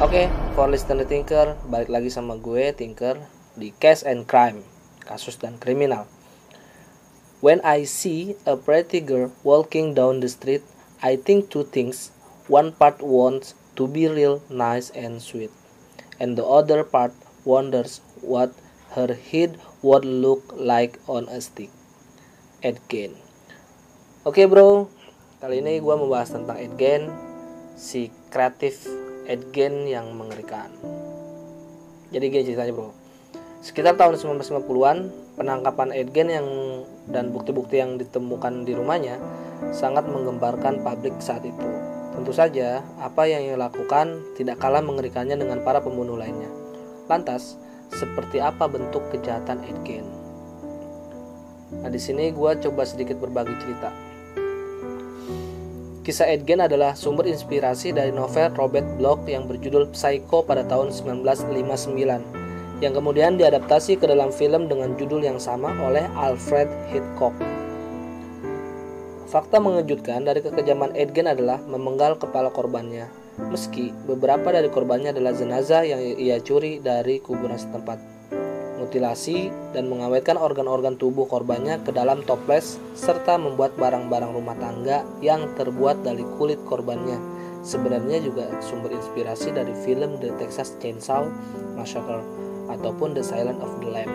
Oke, for listener Tinker, balik lagi sama gue Tinker di Case and Crime, kasus dan kriminal. When I see a pretty girl walking down the street, I think two things. One part wants to be real nice and sweet, and the other part wonders what her head would look like on a stick. Ed Gein. Oke bro, kali ini gue membahas tentang Ed Gein, si kreatif Ed Gein yang mengerikan. Jadi gini ceritanya bro. Sekitar tahun 1950-an, penangkapan Ed Gein dan bukti-bukti yang ditemukan di rumahnya sangat menggemparkan publik saat itu. Tentu saja, apa yang ia lakukan tidak kalah mengerikannya dengan para pembunuh lainnya. Lantas, seperti apa bentuk kejahatan Ed Gein? Nah, di sini gue coba sedikit berbagi cerita. Kisah Ed Gein adalah sumber inspirasi dari novel Robert Bloch yang berjudul Psycho pada tahun 1959, yang kemudian diadaptasi ke dalam film dengan judul yang sama oleh Alfred Hitchcock. Fakta mengejutkan dari kekejaman Ed Gein adalah memenggal kepala korbannya, meski beberapa dari korbannya adalah jenazah yang ia curi dari kuburan setempat. Mutilasi dan mengawetkan organ-organ tubuh korbannya ke dalam toples serta membuat barang-barang rumah tangga yang terbuat dari kulit korbannya sebenarnya juga sumber inspirasi dari film The Texas Chainsaw Massacre ataupun The Silence of the Lamb.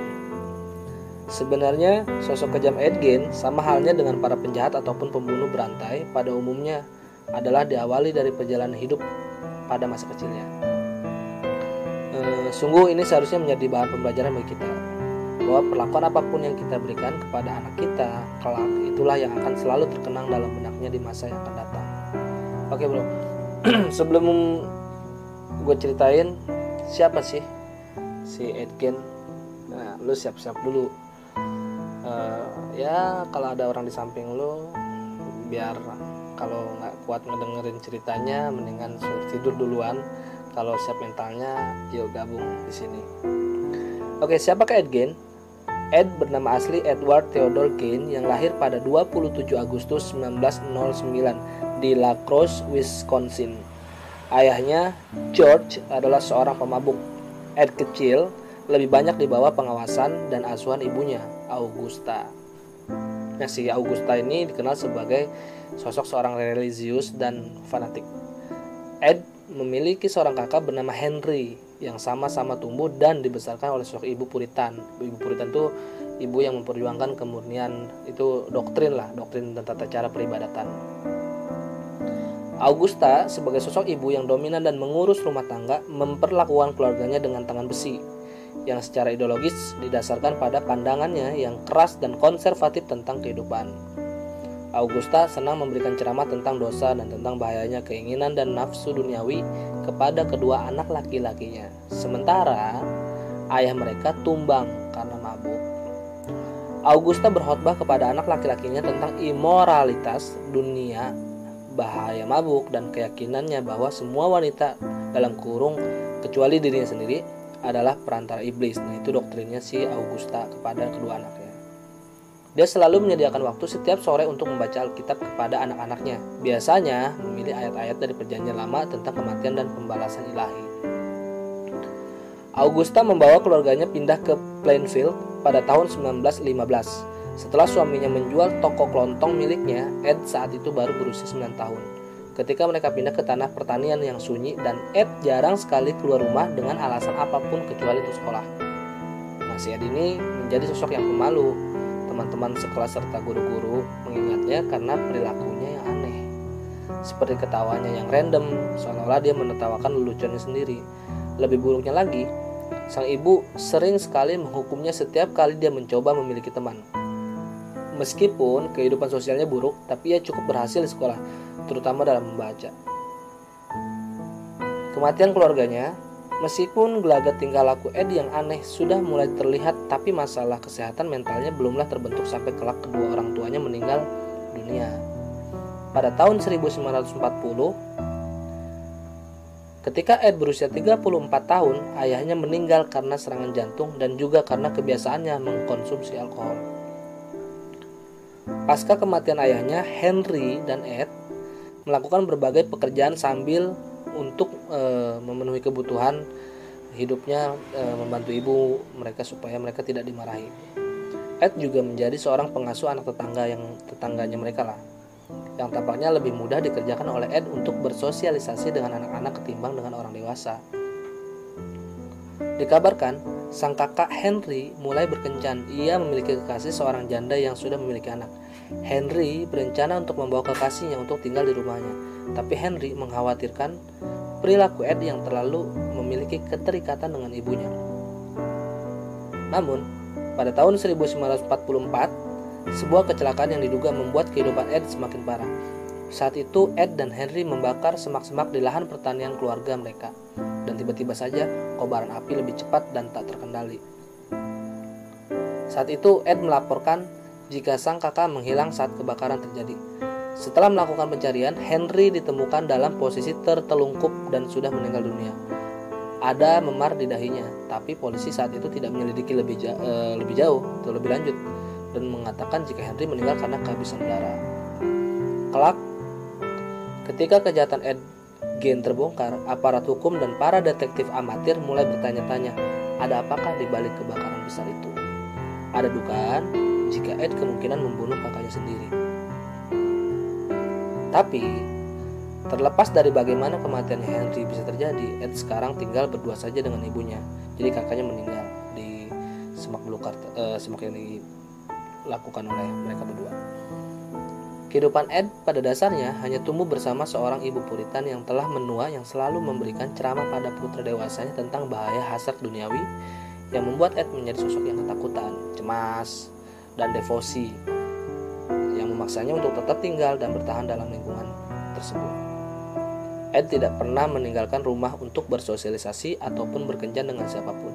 Sebenarnya sosok kejam Ed Gein sama halnya dengan para penjahat ataupun pembunuh berantai pada umumnya adalah diawali dari perjalanan hidup pada masa kecilnya. Sungguh ini seharusnya menjadi bahan pembelajaran bagi kita, bahwa perlakuan apapun yang kita berikan kepada anak kita kelak itulah yang akan selalu terkenang dalam benaknya di masa yang akan datang. Oke bro, sebelum gue ceritain siapa sih si Ed Gein, nah lu siap-siap dulu. Ya kalau ada orang di samping lu, biar kalau nggak kuat ngedengerin ceritanya mendingan suruh tidur duluan. Kalau siap mentalnya, yuk gabung di sini. Oke, siapakah Ed Gein? Ed bernama asli Edward Theodore Gein yang lahir pada 27 Agustus 1909 di La Crosse, Wisconsin. Ayahnya, George, adalah seorang pemabuk. Ed kecil lebih banyak di bawah pengawasan dan asuhan ibunya, Augusta. Nah, si Augusta ini dikenal sebagai sosok seorang religius dan fanatik. Ed memiliki seorang kakak bernama Henry yang sama-sama tumbuh dan dibesarkan oleh sosok ibu Puritan. Ibu Puritan itu ibu yang memperjuangkan kemurnian, itu doktrin dan tata cara peribadatan. Augusta sebagai sosok ibu yang dominan dan mengurus rumah tangga memperlakukan keluarganya dengan tangan besi yang secara ideologis didasarkan pada pandangannya yang keras dan konservatif tentang kehidupan. Augusta senang memberikan ceramah tentang dosa dan tentang bahayanya keinginan dan nafsu duniawi kepada kedua anak laki-lakinya. Sementara ayah mereka tumbang karena mabuk. Augusta berkhotbah kepada anak laki-lakinya tentang imoralitas dunia, bahaya mabuk, dan keyakinannya bahwa semua wanita dalam kurung kecuali dirinya sendiri adalah perantara iblis. Nah, itu doktrinnya si Augusta kepada kedua anaknya. Dia selalu menyediakan waktu setiap sore untuk membaca Alkitab kepada anak-anaknya. Biasanya memilih ayat-ayat dari Perjanjian Lama tentang kematian dan pembalasan ilahi. Augusta membawa keluarganya pindah ke Plainfield pada tahun 1915. Setelah suaminya menjual toko kelontong miliknya, Ed saat itu baru berusia 9 tahun. Ketika mereka pindah ke tanah pertanian yang sunyi dan Ed jarang sekali keluar rumah dengan alasan apapun kecuali untuk sekolah. Nah, si Ed ini menjadi sosok yang pemalu. Teman-teman sekelas serta guru-guru mengingatnya karena perilakunya yang aneh, seperti ketawanya yang random, seolah-olah dia menertawakan leluconnya sendiri. Lebih buruknya lagi, sang ibu sering sekali menghukumnya setiap kali dia mencoba memiliki teman. Meskipun kehidupan sosialnya buruk, tapi ia cukup berhasil di sekolah, terutama dalam membaca. Kematian keluarganya, meskipun gelagat tingkah laku Ed yang aneh sudah mulai terlihat, tapi masalah kesehatan mentalnya belumlah terbentuk sampai kelak kedua orang tuanya meninggal dunia. Pada tahun 1940, ketika Ed berusia 34 tahun, ayahnya meninggal karena serangan jantung dan juga karena kebiasaannya mengkonsumsi alkohol. Pasca kematian ayahnya, Henry dan Ed melakukan berbagai pekerjaan sambil untuk memenuhi kebutuhan hidupnya, membantu ibu mereka supaya mereka tidak dimarahi. Ed juga menjadi seorang pengasuh anak tetangganya mereka lah, yang tampaknya lebih mudah dikerjakan oleh Ed untuk bersosialisasi dengan anak-anak ketimbang dengan orang dewasa. Dikabarkan, sang kakak Henry mulai berkencan. Ia memiliki kekasih seorang janda yang sudah memiliki anak. Henry berencana untuk membawa kekasihnya untuk tinggal di rumahnya, tapi Henry mengkhawatirkan perilaku Ed yang terlalu memiliki keterikatan dengan ibunya. Namun, pada tahun 1944, sebuah kecelakaan yang diduga membuat kehidupan Ed semakin parah. Saat itu, Ed dan Henry membakar semak-semak di lahan pertanian keluarga mereka, dan tiba-tiba saja kobaran api lebih cepat dan tak terkendali. Saat itu, Ed melaporkan jika sang kakak menghilang saat kebakaran terjadi. Setelah melakukan pencarian, Henry ditemukan dalam posisi tertelungkup dan sudah meninggal dunia. Ada memar di dahinya, tapi polisi saat itu tidak menyelidiki lebih jauh atau lebih lanjut dan mengatakan jika Henry meninggal karena kehabisan darah. Kelak, ketika kejahatan Ed Gein terbongkar, aparat hukum dan para detektif amatir mulai bertanya-tanya, ada apakah di balik kebakaran besar itu? Ada dugaan jika Ed kemungkinan membunuh kakaknya sendiri. Tapi, terlepas dari bagaimana kematian Henry bisa terjadi, Ed sekarang tinggal berdua saja dengan ibunya. Jadi kakaknya meninggal di semak belukar yang dilakukan oleh mereka berdua. Kehidupan Ed pada dasarnya hanya tumbuh bersama seorang ibu Puritan yang telah menua, yang selalu memberikan ceramah pada putra dewasanya tentang bahaya hasrat duniawi yang membuat Ed menjadi sosok yang ketakutan, cemas, dan devosi yang memaksanya untuk tetap tinggal dan bertahan dalam lingkungan tersebut. Ed tidak pernah meninggalkan rumah untuk bersosialisasi ataupun berkencan dengan siapapun.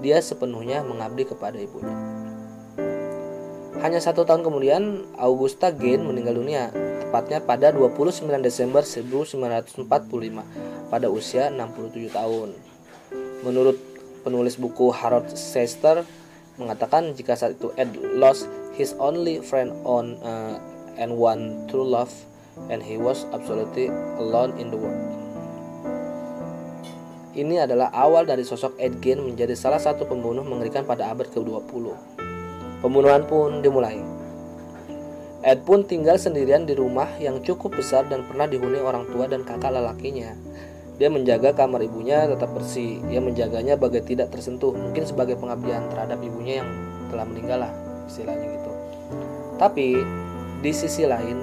Dia sepenuhnya mengabdi kepada ibunya. Hanya 1 tahun kemudian, Augusta Gein meninggal dunia, tepatnya pada 29 Desember 1945 pada usia 67 tahun. Menurut penulis buku Harold Seister mengatakan jika saat itu Ed lost his only friend and one true love, and he was absolutely alone in the world. Ini adalah awal dari sosok Ed Gein menjadi salah satu pembunuh mengerikan pada abad ke-20. Pembunuhan pun dimulai. Ed pun tinggal sendirian di rumah yang cukup besar dan pernah dihuni orang tua dan kakak lelakinya. Dia menjaga kamar ibunya tetap bersih. Ia menjaganya bagai tidak tersentuh, mungkin sebagai pengabdian terhadap ibunya yang telah meninggal lah, istilahnya gitu. Tapi di sisi lain,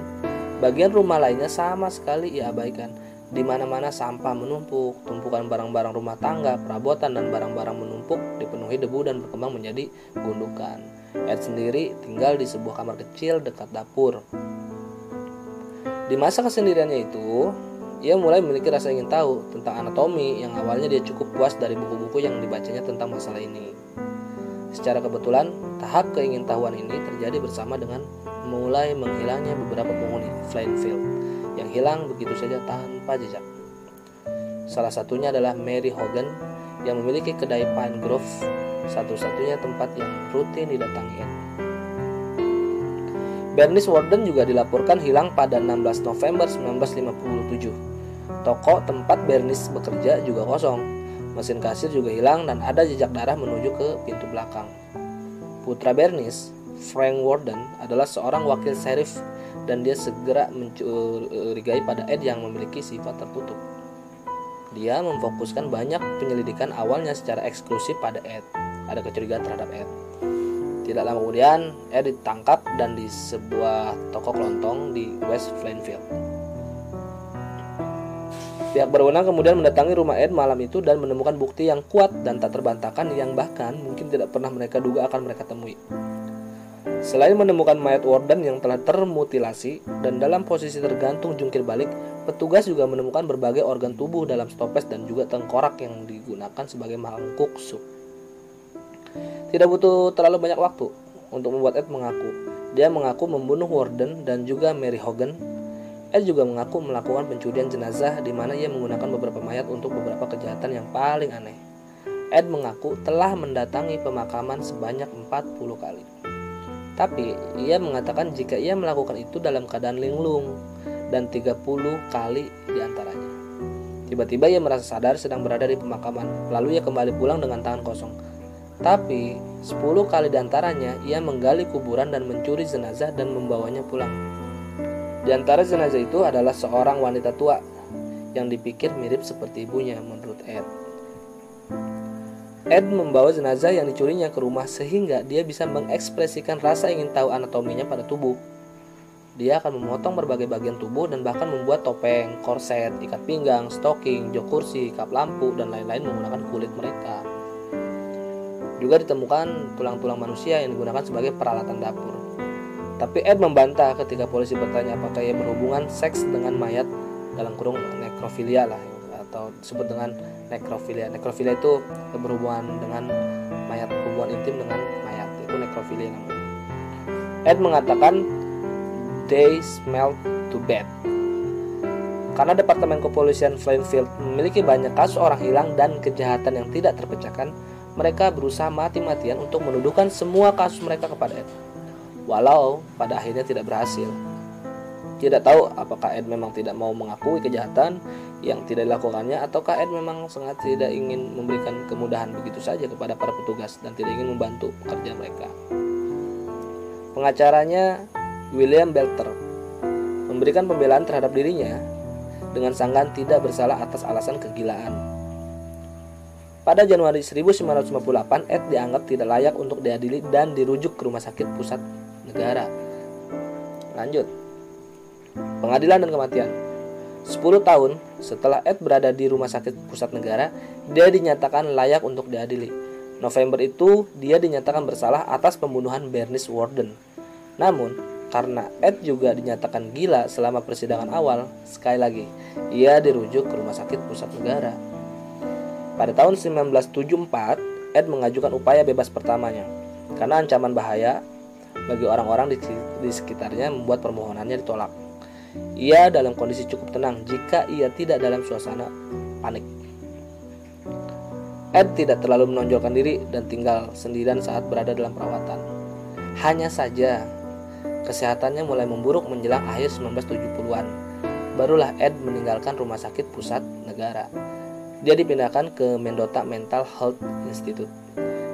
bagian rumah lainnya sama sekali ia abaikan. Di mana-mana sampah menumpuk, tumpukan barang-barang rumah tangga, perabotan dan barang-barang menumpuk dipenuhi debu dan berkembang menjadi gundukan. Ed sendiri tinggal di sebuah kamar kecil dekat dapur. Di masa kesendiriannya itu, ia mulai memiliki rasa ingin tahu tentang anatomi yang awalnya dia cukup puas dari buku-buku yang dibacanya tentang masalah ini. Secara kebetulan, tahap keingintahuan ini terjadi bersama dengan mulai menghilangnya beberapa penghuni Plainfield yang hilang begitu saja tanpa jejak. Salah satunya adalah Mary Hogan yang memiliki kedai Pine Grove, satu-satunya tempat yang rutin didatangi Ed. Bernice Warden juga dilaporkan hilang pada 16 November 1957. Toko tempat Bernice bekerja juga kosong. Mesin kasir juga hilang dan ada jejak darah menuju ke pintu belakang. Putra Bernice, Frank Warden, adalah seorang wakil sheriff dan dia segera mencurigai pada Ed yang memiliki sifat tertutup. Dia memfokuskan banyak penyelidikan awalnya secara eksklusif pada Ed. Ada kecurigaan terhadap Ed. Tidak lama kemudian, Ed ditangkap dan di sebuah toko kelontong di West Plainfield. Pihak berwenang kemudian mendatangi rumah Ed malam itu dan menemukan bukti yang kuat dan tak terbantahkan yang bahkan mungkin tidak pernah mereka duga akan mereka temui. Selain menemukan mayat Warden yang telah termutilasi dan dalam posisi tergantung jungkir balik, petugas juga menemukan berbagai organ tubuh dalam stopes dan juga tengkorak yang digunakan sebagai mangkuk sup. Tidak butuh terlalu banyak waktu untuk membuat Ed mengaku. Dia mengaku membunuh Warden dan juga Mary Hogan. Ed juga mengaku melakukan pencurian jenazah di mana ia menggunakan beberapa mayat untuk beberapa kejahatan yang paling aneh. Ed mengaku telah mendatangi pemakaman sebanyak 40 kali. Tapi ia mengatakan jika ia melakukan itu dalam keadaan linglung dan 30 kali diantaranya. Tiba-tiba ia merasa sadar sedang berada di pemakaman, lalu ia kembali pulang dengan tangan kosong. Tapi 10 kali diantaranya ia menggali kuburan dan mencuri jenazah dan membawanya pulang. Di antara jenazah itu adalah seorang wanita tua yang dipikir mirip seperti ibunya menurut Ed. Ed membawa jenazah yang dicurinya ke rumah sehingga dia bisa mengekspresikan rasa ingin tahu anatominya pada tubuh. Dia akan memotong berbagai bagian tubuh dan bahkan membuat topeng, korset, ikat pinggang, stocking, jok kursi, kap lampu, dan lain-lain menggunakan kulit mereka. Juga ditemukan tulang-tulang manusia yang digunakan sebagai peralatan dapur. Tapi Ed membantah ketika polisi bertanya apakah ia berhubungan seks dengan mayat, dalam kurung nekrofilia lah, atau disebut dengan nekrofilia. Nekrofilia itu berhubungan dengan mayat, hubungan intim dengan mayat, itu nekrofilia namanya. Ed mengatakan they smelled to bad. Karena Departemen Kepolisian Plainfield memiliki banyak kasus orang hilang dan kejahatan yang tidak terpecahkan, mereka berusaha mati-matian untuk menuduhkan semua kasus mereka kepada Ed, walau pada akhirnya tidak berhasil. Tidak tahu apakah Ed memang tidak mau mengakui kejahatan yang tidak dilakukannya, ataukah Ed memang sangat tidak ingin memberikan kemudahan begitu saja kepada para petugas dan tidak ingin membantu pekerjaan mereka. Pengacaranya, William Belter, memberikan pembelaan terhadap dirinya dengan sanggahan tidak bersalah atas alasan kegilaan. Pada Januari 1958, Ed dianggap tidak layak untuk diadili dan dirujuk ke Rumah Sakit Pusat Negara. Lanjut. Pengadilan dan kematian. 10 tahun setelah Ed berada di Rumah Sakit Pusat Negara, dia dinyatakan layak untuk diadili. November itu, dia dinyatakan bersalah atas pembunuhan Bernice Worden. Namun, karena Ed juga dinyatakan gila selama persidangan awal, sekali lagi, ia dirujuk ke Rumah Sakit Pusat Negara. Pada tahun 1974, Ed mengajukan upaya bebas pertamanya karena ancaman bahaya bagi orang-orang di sekitarnya membuat permohonannya ditolak. Ia dalam kondisi cukup tenang jika ia tidak dalam suasana panik. Ed tidak terlalu menonjolkan diri dan tinggal sendirian saat berada dalam perawatan. Hanya saja, kesehatannya mulai memburuk menjelang akhir 1970-an. Barulah Ed meninggalkan Rumah Sakit Pusat Negara. Dia dipindahkan ke Mendota Mental Health Institute.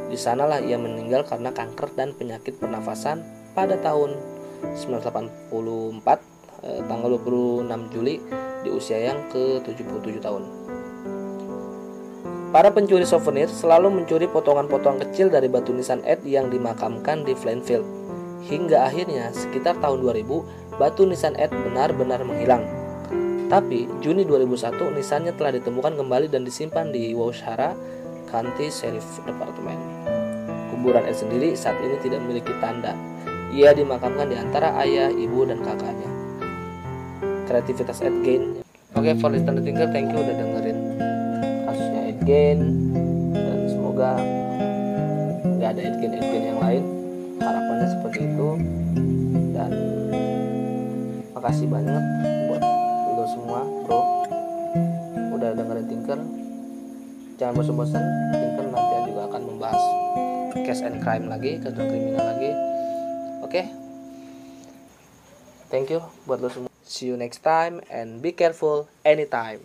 Di sanalah ia meninggal karena kanker dan penyakit pernafasan pada tahun 1984, tanggal 26 Juli, di usia yang ke-77 tahun. Para pencuri souvenir selalu mencuri potongan-potongan kecil dari batu nisan Ed yang dimakamkan di Plainfield. Hingga akhirnya sekitar tahun 2000, batu nisan Ed benar-benar menghilang. Tapi Juni 2001 nisannya telah ditemukan kembali dan disimpan di Waushara County Sheriff Department. Kuburan Ed sendiri saat ini tidak memiliki tanda. Ia dimakamkan di antara ayah, ibu, dan kakaknya. Kreativitas Ed Gein. Oke, for listener thinker, thank you udah dengerin kasusnya Ed Gein, dan semoga nggak ada Ed Gein yang lain. Harapannya seperti itu, dan makasih banget buat lo semua bro udah dengerin Tinker. Jangan bosan-bosan, Tinker nanti juga akan membahas case and crime lagi, kasus kriminal lagi. Oke. Thank you buat lo semua. See you next time and be careful anytime.